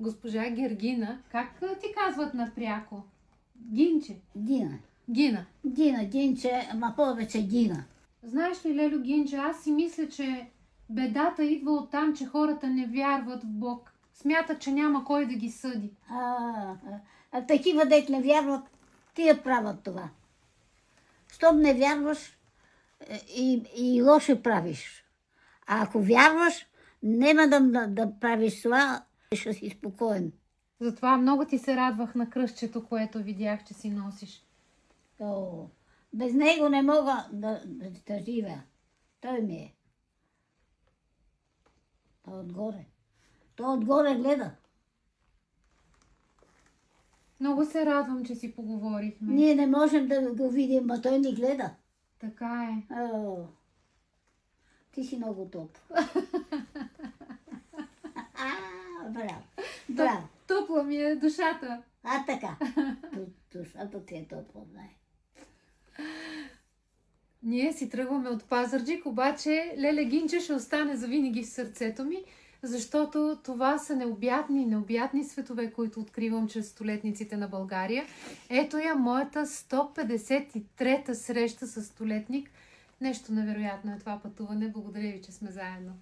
госпожа Гергина. Как ти казват напряко? Гинче? Дина. Гина. Динче, ама повече Дина. Знаеш ли, Лелю Гинче, аз си мисля, че бедата идва от там, че хората не вярват в Бог. Смятат, че няма кой да ги съди. А такива дет не вярват, тия правят това. Щом не вярваш и лошо правиш. А ако вярваш, няма да правиш това, ще си спокоен. Затова много ти се радвах на кръстчето, което видях, че си носиш. Без него не мога да живея. Той ми е. Той отгоре гледа. Много се радвам, че си поговорихме. Ние не можем да го видим, а той ни гледа. Така е. Ти си много топ. Браво. Топла ми е душата. Така. Душата ти е топла, знае. Ние си тръгваме от Пазарджик, обаче Леля Гинче ще остане завинаги в сърцето ми, защото това са необятни светове, които откривам чрез столетниците на България. Ето я моята 153-та среща с столетник. Нещо невероятно е това пътуване. Благодаря ви, че сме заедно.